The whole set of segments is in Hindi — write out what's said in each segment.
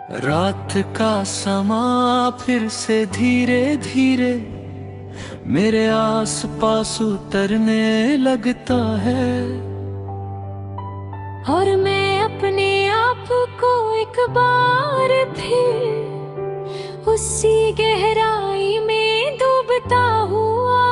रात का समा फिर से धीरे धीरे मेरे आस पास उतरने लगता है, और मैं अपने आप को एक बार फिर उसी गहराई में डूबता हुआ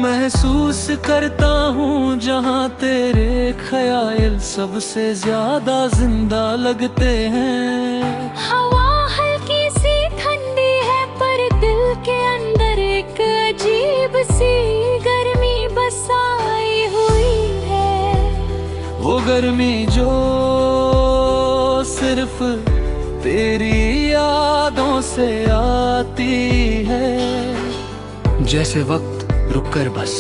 महसूस करता हूँ जहाँ तेरे ख्याल सबसे ज्यादा जिंदा लगते हैं। हवा हल्की सी ठंडी है पर दिल के अंदर एक अजीब सी गर्मी बसाई हुई है। वो गर्मी जो सिर्फ तेरी यादों से आती है, जैसे वक्त रुककर बस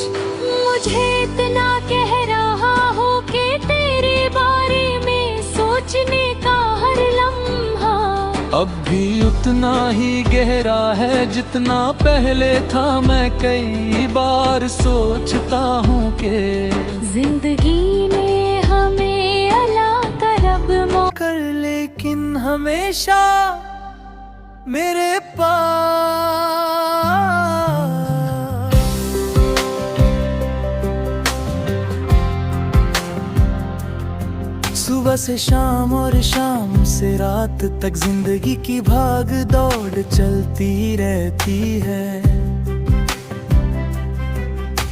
मुझे इतना कह रहा हो कि तेरे बारे में सोचने का हर लम्हा अब भी उतना ही गहरा है जितना पहले था। मैं कई बार सोचता हूँ कि जिंदगी ने हमें अलग करब कर, लेकिन हमेशा मेरे पास सुबह से शाम और शाम से रात तक जिंदगी की भाग दौड़ चलती रहती है,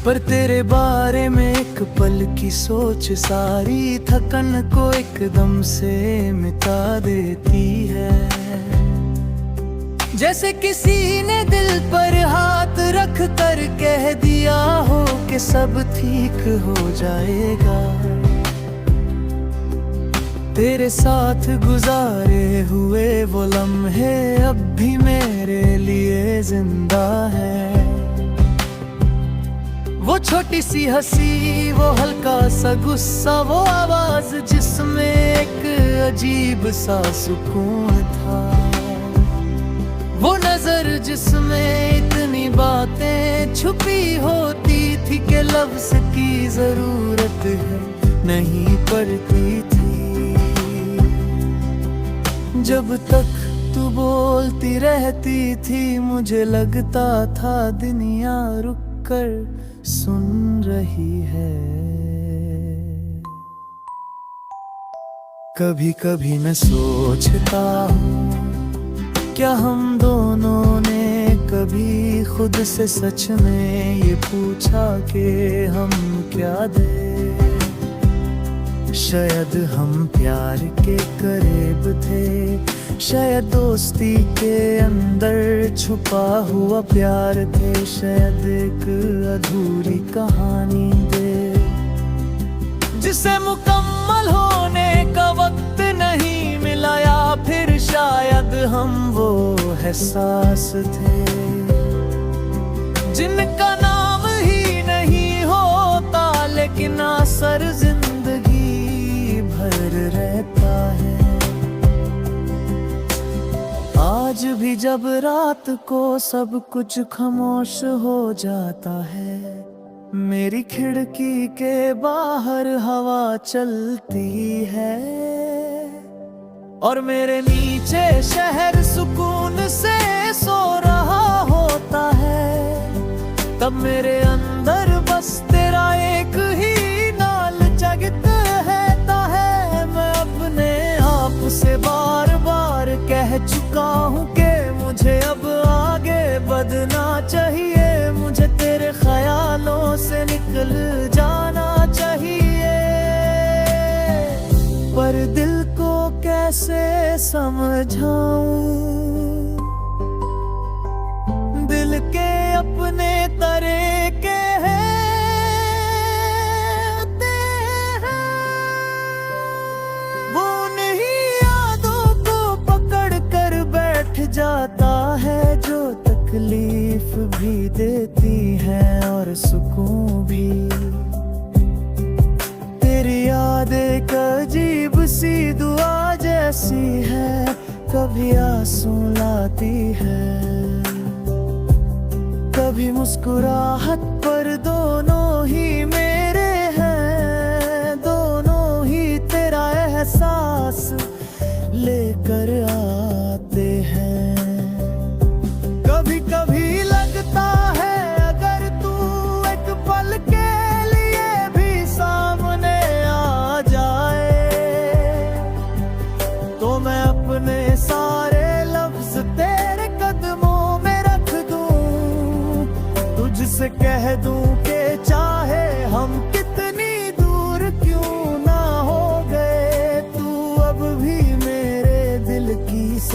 पर तेरे बारे में एक पल की सोच सारी थकन को एकदम से मिटा देती है। जैसे किसी ने दिल पर हाथ रख कर कह दिया हो कि सब ठीक हो जाएगा। तेरे साथ गुजारे हुए वो लम्हे अब भी मेरे लिए जिंदा है। वो छोटी सी हंसी, वो हल्का सा गुस्सा, वो आवाज जिसमें एक अजीब सा सुकून था, वो नजर जिसमें इतनी बातें छुपी होती थी कि लफ्ज की जरूरत है नहीं पड़ती थी। जब तक तू बोलती रहती थी मुझे लगता था दुनिया रुक कर सुन रही है। कभी कभी मैं सोचता हूँ क्या हम दोनों ने कभी खुद से सच में ये पूछा कि हम क्या दे। शायद हम प्यार के करीब थे, शायद दोस्ती के अंदर छुपा हुआ प्यार थे, शायद एक अधूरी कहानी दे जिसे मुकम्मल होने का वक्त नहीं मिला, या फिर शायद हम वो एहसास थे जिनका नाम ही नहीं होता लेकिन असर जिंदगी भर रहता है। आज भी जब रात को सब कुछ खामोश हो जाता है, मेरी खिड़की के बाहर हवा चलती है और मेरे नीचे शहर सुकून से सो रहा होता है, तब मेरे अंदर बस तेरा एक ही नाल जगता है। मैं अपने आप से बार बार कह चुका हूँ कि मुझे अब आगे बढ़ना चाहिए, मुझे तेरे ख्यालों से निकल जाना चाहिए, पर दिल को कैसे समझाऊं, दिल के अपने तरीके हैं, वो नहीं यादों को पकड़ कर बैठ जाता है जो तकलीफ भी देती है और सुकून भी। तेरी याद एक अजीब सी दुआ जैसी है, कभी आंसू लाती है कभी मुस्कुराहट, पर दोनों ही मेरे हैं, दोनों ही तेरा एहसास लेकर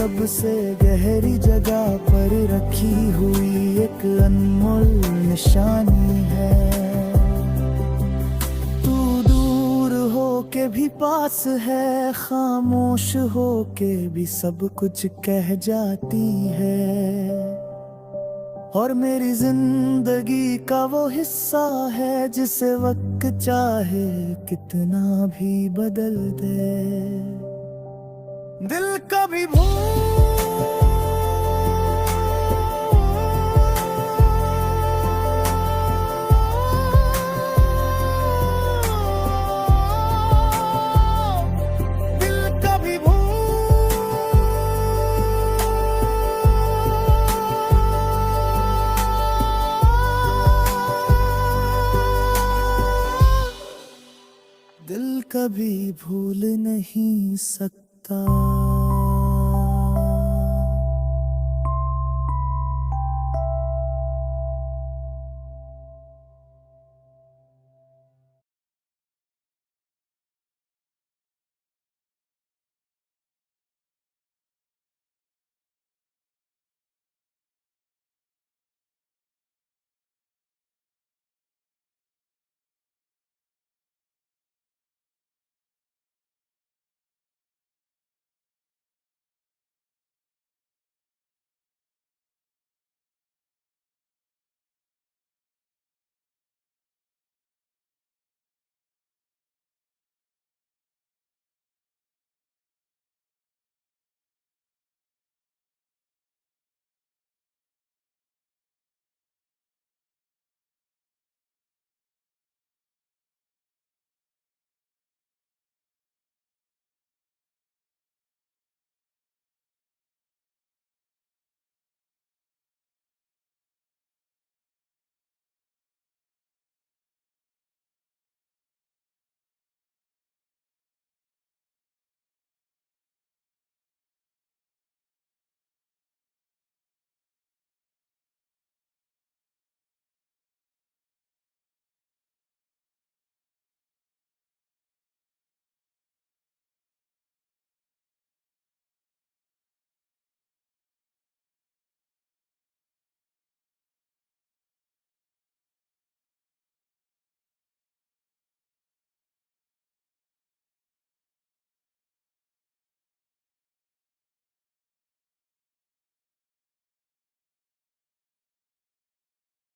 सबसे गहरी जगह पर रखी हुई एक अनमोल निशानी है। तू दूर हो के भी पास है, खामोश हो के भी सब कुछ कह जाती है। और मेरी जिंदगी का वो हिस्सा है जिसे वक्त चाहे कितना भी बदल दे। दिल कभी दिल कभी भूल नहीं सकता।